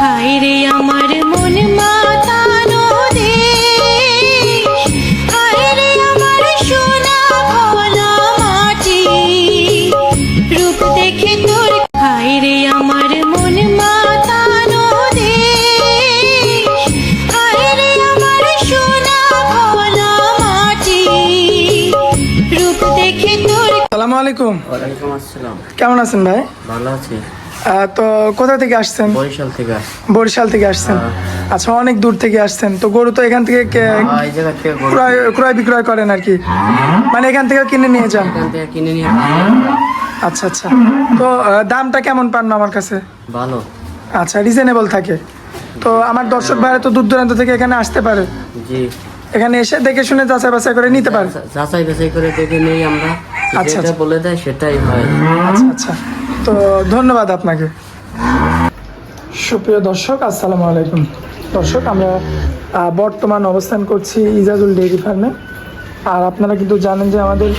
হায় রে আমার মন মাতানো দেশ, হায় রে আমার সোনা ভোলা মাটি, রূপ দেখে তোর হায় রে আমার মন মাতানো দেশ, হায় রে আমার সোনা ভোলা মাটি, রূপ দেখে তোর। আসসালামু আলাইকুম। ওয়ালাইকুম আসসালাম। কেমন আছেন ভাই? ভালো আছি। তো কোথা থেকে আসছেন? বরিশাল থেকে আসছি। বরিশাল থেকে আসছেন। আচ্ছা, অনেক দূর থেকে আসছেন। তো গরু তো এখান থেকে এই জায়গা থেকে গরু ক্রয় বিক্রয় করেন আর কি, মানে এখান থেকে কিনে নিয়ে যান? এখান থেকে কিনে নিয়ে আচ্ছা আচ্ছা। তো দামটা কেমন পান আমার কাছে? ভালো। আচ্ছা, রিজনেবল থাকে। তো আমার দর্শক ভাইরা তো দূর দূরান্ত থেকে এখানে আসতে পারে, জি, এখানে এসে দেখে শুনে যাচাই বাছাই করে নিতে পারে। যাচাই বাছাই করে দেখে নেই আমরা, আচ্ছা, যেটা বলে দেয় সেটাই হয়। আচ্ছা আচ্ছা। তো ধন্যবাদ আপনাকে। সুপ্রিয় দর্শক, আসসালামু আলাইকুম। দর্শক, আমরা বর্তমান অবস্থান করছি ইজাজুল ডেইরি ফার্মে। আর আপনারা কিন্তু জানেন যে আমাদের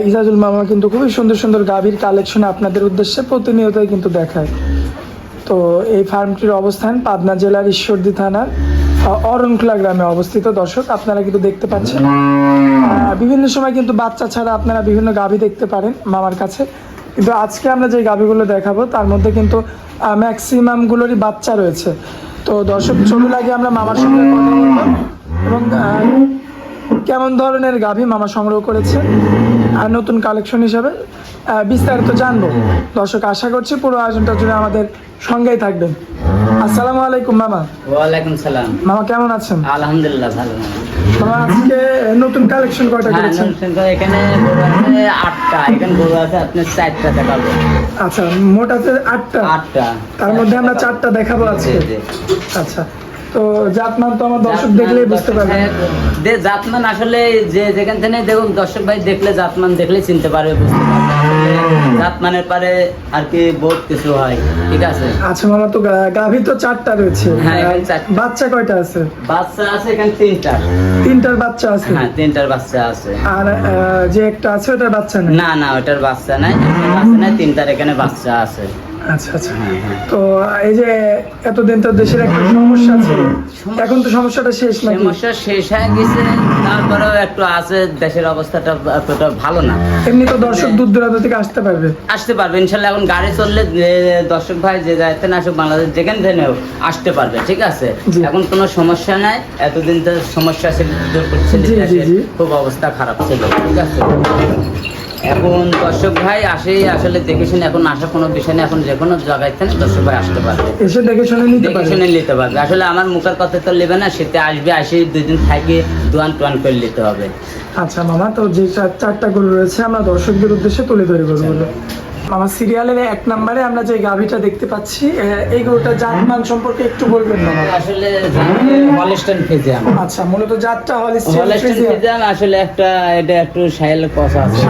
ইজাজুল মামা কিন্তু খুবই সুন্দর সুন্দর গাভীর কালেকশন আপনাদের উদ্দেশ্যে প্রতিনিয়তই কিন্তু দেখায়। তো এই ফার্মটির অবস্থান পাবনা জেলার ঈশ্বরদী থানার অরণখোলা গ্রামে অবস্থিত। দর্শক, আপনারা কিন্তু দেখতে পাচ্ছেন বিভিন্ন সময় কিন্তু বাচ্চা ছাড়া আপনারা বিভিন্ন গাভী দেখতে পারেন মামার কাছে, কিন্তু আজকে আমরা যে গাভীগুলো দেখাবো তার মধ্যে কিন্তু ম্যাক্সিমামগুলোরই বাচ্চা রয়েছে। তো দর্শক, চলুন আগে আমরা মামার সঙ্গে কথা বলবো এবং কেমন ধরনের গাভী মামা সংগ্রহ করেছে আর নতুন কালেকশন হিসাবে বিস্তারিত জানবো। দর্শক, আশা করছি পুরো আয়োজনটা জুড়ে আমাদের সঙ্গেই থাকবেন। আসসালামু আলাইকুম মামা। ওয়ালাইকুম সালাম। মামা কেমন আছেন? আলহামদুলিল্লাহ ভালো। মামা, আজকে নতুন কালেকশন কয়টা করেছেন? এখানে গরু আছে 8টা, এখানে গরু আছে আপনার 4টা দেখাবো। আচ্ছা, মোট আছে 8টা। তার মধ্যে আমরা 4টা দেখাবো আজকে। আচ্ছা, তো জাতমান তো আমার দর্শক দেখলেই বুঝতে পারবে। জাতমান আসলে যে যেখান থেকে দেখুন, দর্শক ভাই দেখলে জাতমান দেখলে চিনতে পারবে, বুঝতে পারবে। জাতমানের পরে আর কি বহুত কিছু হয়, ঠিক আছে। আচ্ছা মামা, তো গাভী তো 4টা রয়েছে, হ্যাঁ, এখানে 4টা। বাচ্চা কয়টা আছে? বাচ্চা আছে এখানে 3টা। 3টার বাচ্চা আছে? হ্যাঁ, 3টার বাচ্চা আছে। আর যে একটা আছে ওটার বাচ্চা নেই? না না, ওটার বাচ্চা নাই, বাচ্চা নাই, 3টার এখানে বাচ্চা আছে। আচ্ছা আচ্ছা। তো এই যে এতদিন তো দেশের একটা সমস্যা ছিল, এখন তো সমস্যাটা শেষ নাকি? সমস্যা শেষ হয়ে গেছে, তারপরেও একটু আছে, দেশের অবস্থাটা এতটা ভালো না। এমনি তো দর্শক দূর দূরান্ত থেকে আসতে পারবে ইনশাল্লাহ। এখন গাড়ি চললে দর্শক ভাই যে যাইতে না আসুক, বাংলাদেশ যেখানে থেকেও আসতে পারবে, ঠিক আছে। জি। এখন কোনো সমস্যা নাই, এতদিন তো সমস্যা ছিল, দূর করছিল, জি, জি, জি। খুব অবস্থা খারাপ ছিল, ঠিক আছে। এখন দর্শক ভাই আসেই আসলে দেখে শুনে, এখন আসার কোনো বিষয় নেই, এখন যে কোনো জায়গায় থেকে দর্শক ভাই আসতে পারবে, এসে দেখে শুনে নিতে দেখে পারবে। শুনে নিতে পারবে। আসলে আমার মুখের কথা তো নেবে না, শীতে আসবে, আসে 2 দিন থাকে দোয়ান টোয়ান করে নিতে হবে। আচ্ছা মামা, তো যে 4টা গরু রয়েছে আমরা দর্শকদের উদ্দেশ্যে তুলে ধরি গরুগুলো। মামা, সিরিয়ালের 1 নম্বরে আমরা যে গাভীটা দেখতে পাচ্ছি, এই গরুটার জাতমান সম্পর্কে একটু বলবেন না? আসলে হলস্টাইন ফ্রিজিয়ান। আচ্ছা, মূলত জাতটা হলস্টাইন ফ্রিজিয়ান। আসলে এটা একটু শাইল কষা আছে।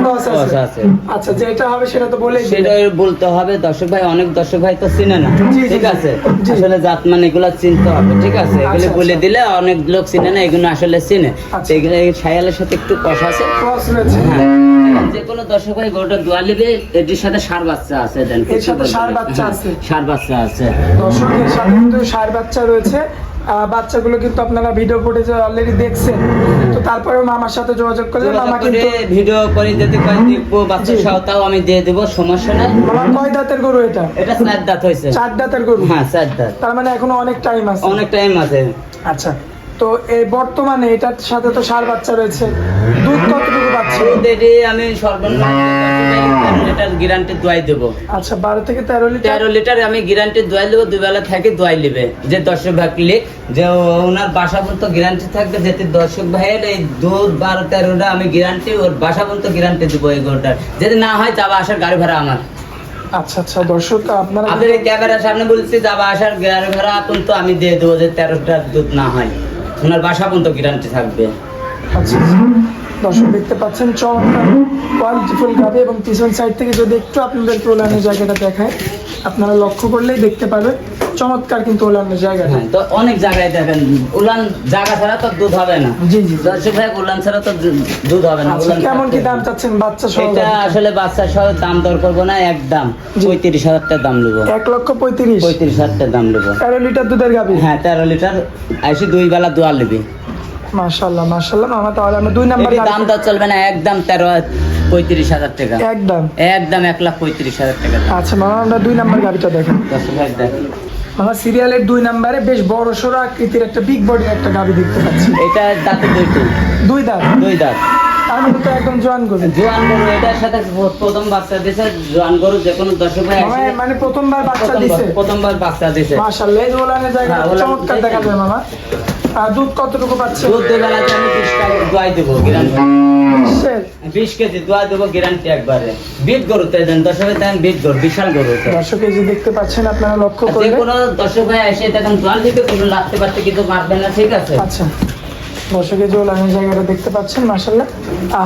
কষা আছে। আচ্ছা, যেটা হবে সেটা তো বলেই দিলেন। সেটা বলতে হবে, দর্শক ভাই অনেক দর্শক ভাই তো চিনে না, জি, জি, ঠিক আছে। জি। আসলে জাতমান এগুলো চিনতে হবে, ঠিক আছে। এগুলো আচ্ছা, বলে আচ্ছা। দিলে অনেক লোক চিনে না, এগুলো আসলে চিনে। আচ্ছা। এগুলো শাইলের সাথে একটু কষা আছে। ক্রস রয়েছে। হ্যাঁ, যে কোনো দর্শক ভাই গরুটা দোয়া নিবে, এটির সাথে ষাঁড় বাচ্চা আছে। দেন এর সাথে ষাঁড় বাচ্চা হ্যাঁ, আছে। ষাঁড় বাচ্চা আছে। দর্শকের সাথে কিন্তু ষাঁড় বাচ্চা রয়েছে। বাচ্চাগুলো কিন্তু আপনারা ভিডিও ফুটেজে অলরেডি দেখছেন। তো তারপরেও মামার সাথে যোগাযোগ করলে মামা কিন্তু ভিডিও করে যদি কয় দেখবো বাচ্চা জি। সহ, তাও আমি দিয়ে দেবো, সমস্যা নাই। মামা, কয় দাঁতের গরু এটা? এটা 4 দাঁত হয়েছে। 4 দাঁতের গরু? হ্যাঁ, 4 দাঁত। তার মানে এখনো অনেক টাইম আছে। অনেক টাইম আছে। আচ্ছা, তো এই বর্তমানে এটার সাথে তো ষাঁড় বাচ্চা রয়েছে, দুধ কতটুকু পাচ্ছে? এটি আমি সর্বনিম্ন 13 লিটার গ্যারান্টি দোয়াই দেবো। আচ্ছা, 12 থেকে 13 লিটার। 13 লিটার আমি গ্যারান্টি দোয়াই দেবো, 2 বেলা থেকে দোয়াই নেবে। যে দর্শক ভাই ক্লিক, যে ওনার বাসা পর্যন্ত গ্যারান্টি থাকবে, যেতে দর্শক ভাইয়ের এই দুধ 12-13টা আমি গ্যারান্টি, ওর বাসা পর্যন্ত গ্যারান্টি দেবো এই গরুটার। যদি না হয় যাবা আসার গাড়ি ভাড়া আমার। আচ্ছা আচ্ছা, দর্শক আপনারা আপনাদের ক্যামেরার সামনে বলছি, যাবা আসার গাড়ি ভাড়া পর্যন্ত আমি দিয়ে দেবো, যে 13টার দুধ না হয় ওনার বাসা পর্যন্ত গ্যারান্টি থাকবে। আচ্ছা, দর্শক দেখতে পাচ্ছেন চমৎকার কোয়ালিটিফুল গাভি, এবং পিছন সাইড থেকে যদি একটু আপনাদেরকে ওলানের জায়গাটা দেখায়, আপনারা লক্ষ্য করলেই দেখতে পাবেন চমৎকার কিন্তু ওলানের জায়গাটা। হ্যাঁ, তো অনেক জায়গায় দেখেন উলান জায়গা ছাড়া তো দুধ হবে না। জি জি। দর্শক ভাই উলান ছাড়া তো দুধ হবে না। আচ্ছা, উলান কেমন কি থাকতে দাম হবে। চাচ্ছেন বাচ্চা সহ? এটা আসলে বাচ্চা সহ দাম দর করবো না, একদম জি। 35,000 টাকা দাম নেবো। 1,35,000। 35,000 টাকা দাম নেবো। 13 লিটার দুধের গাভি। হ্যাঁ, 13 লিটার আইসি 2 বেলা দোয়া নেবে। মাশাআল্লাহ মাশাআল্লাহ মামা, তাহলে আমরা 2 নাম্বার এটি দাম দর চলবে না, একদম 35,000 টাকা, একদম। একদম 1,35,000 টাকা দাম। আচ্ছা মামা, আমরা 2 নাম্বার গাভিটা দেখেন। দর্শক ভাই দেখেন, মামা সিরিয়ালের 2 নাম্বারে বেশ বড় সড়ো আকৃতির একটা বিগ বডির একটা গাভি দেখতে পাচ্ছি। এটা দাঁতে দুইটি, 2 দাঁত। 2 দাঁত। তার মধ্যে তো একদম জোয়ান গরু। জোয়ান গরু, এটার সাথে প্রথম বাচ্চা দিছে। জোয়ান গরু যে কোনো দর্শক ভাই মামা মানে প্রথমবার বাচ্চা দিছে। প্রথমবার বাচ্চা দিছে। মাশাআল্লাহ, এই ওলানের জায়গা হ্যাঁ, ওলান চমৎকার দেখেন। দেখা যায় মামা। আর দুধ কতটুকু পাচ্ছে? দুধ 2 বেলাতে আমি 20 টাকা দোয়াই দেবো গ্যারান্টি। নিশ্চয়। 20 কেজি দোয়া দেবো গ্যারান্টি একবারে। বিট গরুতে দেন দর্শক ভাই, দেন বিট গরু, বিশাল গরু এটা। দর্শক এই যে দেখতে পাচ্ছেন, আপনারা লক্ষ্য যে করলে। কোনো দর্শক ভাই এসে দেখেন দোয়ান দিতে কোনো লাগতে পারতে কিন্তু মারবেন না, ঠিক আছে? আচ্ছা, দর্শকের যে ওলানের জায়গাটা দেখতে পাচ্ছেন মাশাআল্লাহ,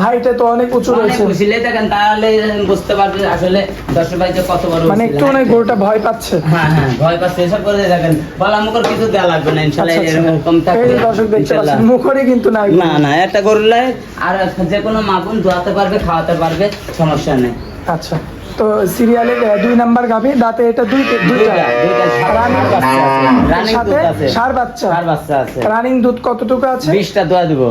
হাইটে তো অনেক উঁচু অনেক রয়েছে। বুঝলে দেখেন, তাহলে বুঝতে পারবে আসলে দর্শক ভাই যে কত বড় মানে উচিত। একটু অনেক গরুটা ভয় পাচ্ছে। হ্যাঁ হ্যাঁ, ভয় পাচ্ছে এসব করে দেখেন, বলা মুখর কিছু দেওয়া লাগবে না ইনশাআল্লাহ। আচ্ছা, এরকম কম এই থাকবে যে দর্শক দেখতে ইনশাআল্লাহ। পাচ্ছেন, মুখরে কিন্তু নাই। না না, একটা গরু লাই আর যে কোনো মাগুন ধোয়াতে পারবে, খাওয়াতে পারবে, সমস্যা নেই। আচ্ছা, তো সিরিয়ালের 2 নাম্বার গাভি, দাঁতে এটা দুইটা। দুইটা রানিং বাচ্চা আছে, রানিং সাথে দুধ আছে, ষাঁড় বাচ্চা। ষাঁড় বাচ্চা আছে। রানিং দুধ কতটুকু আছে? 20টা দোয়া দিব।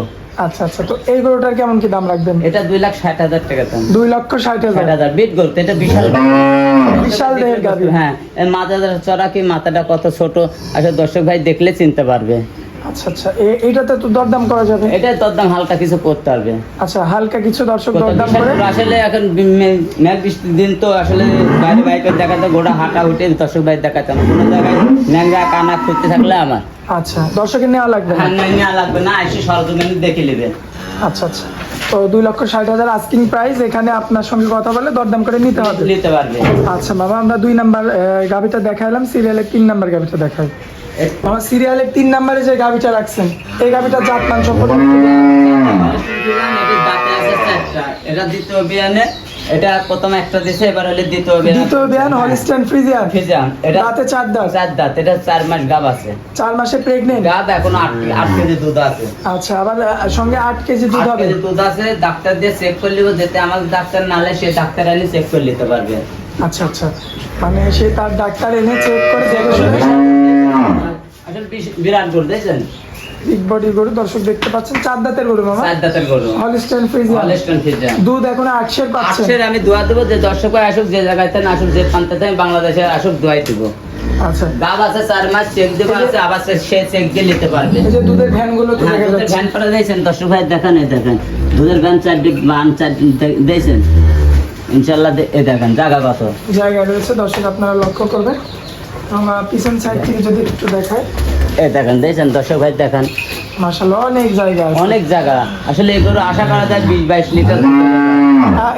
আচ্ছা আচ্ছা, তো এই গরুটার কেমন কি দাম রাখবেন? এটা 2,60,000 টাকা দাম। 2,60,000। 60,000 বিট গরু, এটা বিশাল বিশাল দেহের গাভী। হ্যাঁ, এর মাথাটা চড়া কি, মাথাটা কত ছোট, আসলে দর্শক ভাই দেখলে চিনতে পারবে। আচ্ছা আচ্ছা, এইটাতে তো দরদাম করা যাবে। এটা দরদাম হালকা কিছু করতে পারবে। আচ্ছা, হালকা কিছু দর্শক কত দরদাম বিশাল করে। গরু, আসলে এখন মেঘ বৃষ্টির দিন তো আসলে বাইরে বাইরে দেখাতে গোড়া হাঁটা উঠে দর্শক ভাই দেখাতে আমার কোনো জায়গায় ন্যাংরা কানা খুঁজতে থাকলে আমার আচ্ছা, দর্শকের নেওয়া লাগবে না। হ্যাঁ, নেওয়া লাগবে না, এসে সরজমিনে দেখে নেবে। আচ্ছা আচ্ছা, তো 2,60,000 আস্কিং প্রাইস, এখানে আপনার সঙ্গে কথা বলে দরদাম করে নিতে হবে। নিতে পারবে। আচ্ছা বাবা, আমরা 2 নাম্বার গাভিটা দেখাইলাম, সিরিয়ালের 3 নাম্বার গাভিটা দেখাই। আমার সিরিয়ালের 3 নাম্বারে যে গাভিটা রাখছেন, এই গাভিটার জাতমান সম্পর্কে এটার দাঁতে আছে 4টা। এটা দ্বিতীয় বিয়ানে, এটা প্রথম একটা দিছে, এবার হলে দ্বিতীয় বিয়ান। দ্বিতীয় বিয়ান হলিস্টাইন ফ্রিজিয়ান। ফিজান, এটা দাঁতে 4 দাঁত। 4 দাঁত, এটা 4 মাস গাব আছে। 4 মাসে প্রেগনেন্ট। গাব এখন 8 কেজি দুধ আছে। আচ্ছা, আবার সঙ্গে 8 কেজি দুধ 8 হবে। কেজি দুধ আছে, ডাক্তার দিয়ে চেক করে নিব, যেতে আমার ডাক্তার নালে সে ডাক্তার আনি চেক করে নিতে পারবে। আচ্ছা আচ্ছা, মানে সে তার ডাক্তার এনে চেক করে দেখে শুনে। আসলে বিরাট গরু দেখছেন, বিগ বডি গরু দর্শক দেখতে পাচ্ছেন, 4 দাঁতের গরু মামা। 4 দাঁতের গরু, হলিস্টাইন ফ্রিজিয়ান। Holstein Friesian. দুধ এখন 8 পাচ্ছে। আজকের আমি দোয়া দেবো, যে দর্শক ভাই আসুক, যে জায়গায় থাকেন আসুক, যে প্রান্তে আমি বাংলাদেশে আসুক, দোয়াই দেবো। আচ্ছা, গাব আছে 4 মাস, চেক দেবো আছে, আবার সে চেক দিয়ে নিতে পারবে। এই যে দুধের ভ্যানগুলো তো হ্যাঁ, দেখা দুধের যাচ্ছে। ভ্যান পাড়া দিয়েছেন দর্শক ভাই, দেখেন এই দেখেন দুধের ভ্যান 4 বান 4 দিয়েছেন ইনশাল্লাহ। এ দেখেন জায়গা কত জায়গা রয়েছে, দর্শক আপনারা লক্ষ্য করবেন। আমরা পিছন সাইড থেকে যদি একটু দেখাই, এ দেখেন দিয়েছেন দর্শক ভাই, দেখেন মাশাআল্লাহ অনেক জায়গা আছে। অনেক জায়গা। আসলে এগুলো আশা করা যায় 20-22 লিটার।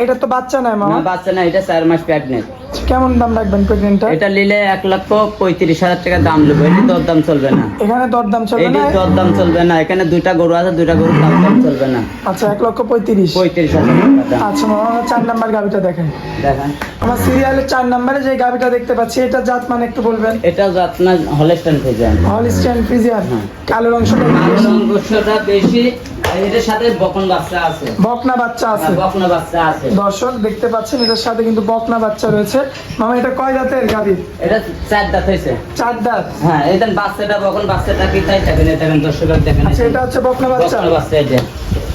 এটা তো বাচ্চা নাই মামা। না, বাচ্চা না, এটা 4 মাস প্রেগনেন্ট। কেমন দাম রাখবেন প্রেগনেন্টটা? এটা নিলে 1,35,000 টাকা দাম নেবো। এটি দরদাম চলবে না, এখানে দরদাম চলবে এটি না। দরদাম চলবে না। এখানে 2টা গরু আছে, 2টা গরুর দাম চলবে না। আচ্ছা, 1,35,000। 35,000 টাকা দাম। আচ্ছা মামা, আমরা 4 নাম্বার গাভিটা দেখেন। দেখেন, আমার সিরিয়ালের 4 নাম্বারে যে গাভিটা দেখতে পাচ্ছি, এটা জাত মানে একটু বলবেন। এটা আপনার হলস্টাইন ফিজিয়ান। Holstein Friesian. হ্যাঁ। কালোর অংশটা একটু বেশি। অংশটা বেশি, আর এটার সাথে বকন বাচ্চা আছে। বকনা বাচ্চা আছে। বকনা বাচ্চা আছে। দর্শক দেখতে পাচ্ছেন, এটার সাথে কিন্তু বকনা বাচ্চা রয়েছে। মামা, এটা কয় দাঁতের গাভি? এটা 4 দাঁত হয়েছে। 4 দাঁত। হ্যাঁ, এটা বাচ্চাটা বকন বাচ্চাটা কি তাই দেখেন, এটা দেখেন দর্শক দেখেন। আচ্ছা, এটা হচ্ছে বকনা বাচ্চা। বকনা বাচ্চা এটা।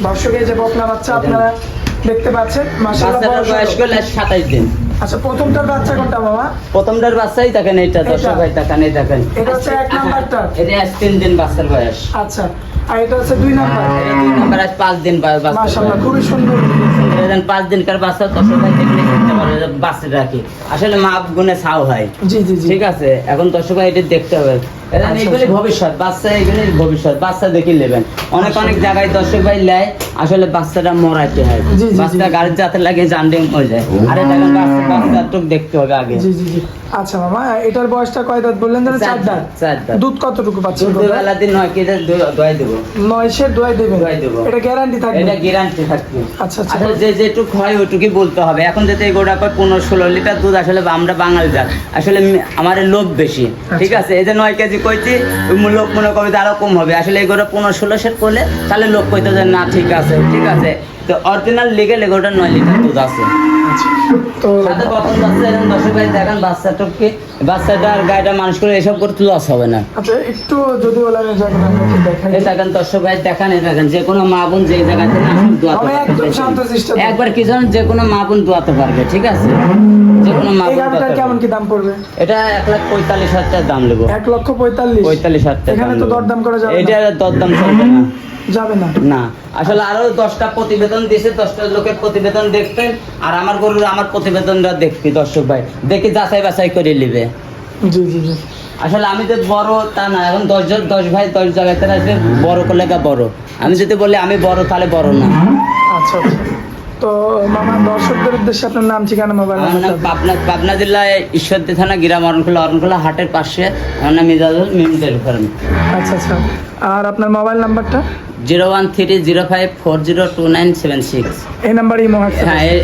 দর্শক এই যে বকনা বাচ্চা আপনারা দেখতে পাচ্ছেন, মাশাআল্লাহ বাচ্চাটার বয়স বয়স। করলে 27 দিন। আচ্ছা, প্রথমটার বাচ্চা কোনটা মামা? প্রথমটার বাচ্চাই দেখেন, এইটা দর্শক ভাই দেখেন, এই দেখেন। এটা হচ্ছে 1 নাম্বারটা। এটা আজ 3 দিন বাচ্চার বয়স। আচ্ছা, আর এটা হচ্ছে 2 নাম্বার। এটা 2 নাম্বার, আজ 5 দিন বাচ্চার মাশাআল্লাহ বয়স। খুবই সুন্দর। এটা 5 দিনকার বাচ্চা, দর্শক ভাই দেখলে দেখতে পারবে যে বাচ্চাটা কি। আসলে মা গুনে ছাও হয়, জি জি জি। ঠিক আছে। এখন দর্শক ভাই এটা দেখতে হবে। এটা আচ্ছা, এইগুলি আচ্ছা। ভবিষ্যৎ বাচ্চা, এইগুলি ভবিষ্যৎ বাচ্চা দেখে নেবেন। অনেক আচ্ছা। অনেক জায়গায় দর্শক ভাই লেয়, আসলে বাচ্চাটা মরাইতে হয়, জি, জি, বাচ্চা জি। গাড়ির যাতে লাগে জান্ডিং হয়ে যায়। আরে দেখেন বাচ্চাটুক দেখতে হবে আগে। জি জি জি। আচ্ছা মামা, এটার বয়সটা কয় দাঁত বললেন যেন? 4 দাঁত। 4 দাঁত। দুধ কতটুকু পাচ্ছে? দুধ বেলা দিন 9 কেজি দোয়াই দেবো। 9 দোয়াই দেবেন? দোয়াই দেবো। এটা গ্যারান্টি থাকবে? এটা গ্যারান্টি থাকবে। আচ্ছা আচ্ছা। আসলে যে যেটুক হয় ওইটুকুই বলতে হবে। এখন যদি এই গোটা কয় 15-16 লিটার দুধ, আসলে আমরা বাঙালি জাত, আসলে আমার লোভ বেশি, ঠিক আছে? এই যে 9 কেজি কইছি, লোক মনে করবে যে আরো কম হবে। আসলে এই গোটা 15-16 সেট করলে তাহলে লোক কইতে যে না ঠিক আছে, ঠিক আছে। তো অরিজিনাল লিগেল এগোটা 9 লিটার দুধ আছে। আচ্ছা। তো সাথে প্রথম বাচ্চা এরকম দর্শক ভাই দেখেন বাচ্চাটাকে, বাচ্চাটা আর গাড়িটা মানুষ করে এসব করতে লস হবে না। আচ্ছা, একটু যদি বলেন এই জায়গাটা আমরা একটু দেখাই। এই দেখেন দর্শক ভাই দেখেন, এই দেখেন যে কোনো মা বোন যে জায়গাতে না দোয়াতে আমি একদম পারবে। শান্তশিষ্ট। একবার কি জানেন, যে কোনো মা বোন দোয়াতে পারবে, ঠিক আছে? যে কোনো মা এই বোন গাড়িটার দোয়াতে কেমন পারবে। কি দাম পড়বে? এটা 1,45,000 টাকা দাম নেবো। 1,45,000? 45,000 এখানে তো দরদাম করা যাবে না? এটা দরদাম চলবে না। যাবে না? না, আসলে আরো 10টা প্রতিবেদন দিয়েছে, 10টা লোকের প্রতিবেদন দেখতেন, আর আমার গরুর আমার প্রতিবেদনটা দেখবি দর্শক ভাই, দেখি যাচাই বাছাই করে নিবে। জি জি জি। আসলে আমি তো বড় তা না, এখন 10 ভাই 10 জায়গাতে আসবে, বড় করলে বড়। আমি যদি বলি আমি বড়, তাহলে বড় না। আচ্ছা আচ্ছা। তো মামা, দর্শকদের উদ্দেশ্যে আপনার নাম, ঠিকানা, মোবাইল আমার নাম নাম্বার? পাবনা জেলায় ঈশ্বরদী থানা, গ্রাম অরণখোলা হাটের পাশে। আমার নাম মিজাজুল মিমদের ফার্ম। আচ্ছা আচ্ছা। আর আপনার মোবাইল নাম্বারটা? 01305402976। এই নাম্বারই মহাত্মা? হ্যাঁ, এই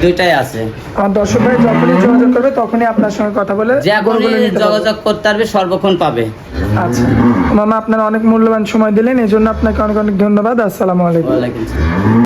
দুইটাই আছে। আমার দর্শক ভাই যখনই যোগাযোগ করবে তখনই আপনার সঙ্গে কথা বলে যে গরুগুলো এখনই নিতে পারবে। যোগাযোগ করতে পারবে, সর্বক্ষণ পাবে। আচ্ছা মামা, আপনারা অনেক মূল্যবান সময় দিলেন, এই জন্য আপনাকে অনেক অনেক ধন্যবাদ। আসসালামু আলাইকুম। ওয়ালাইকুম আসসালাম।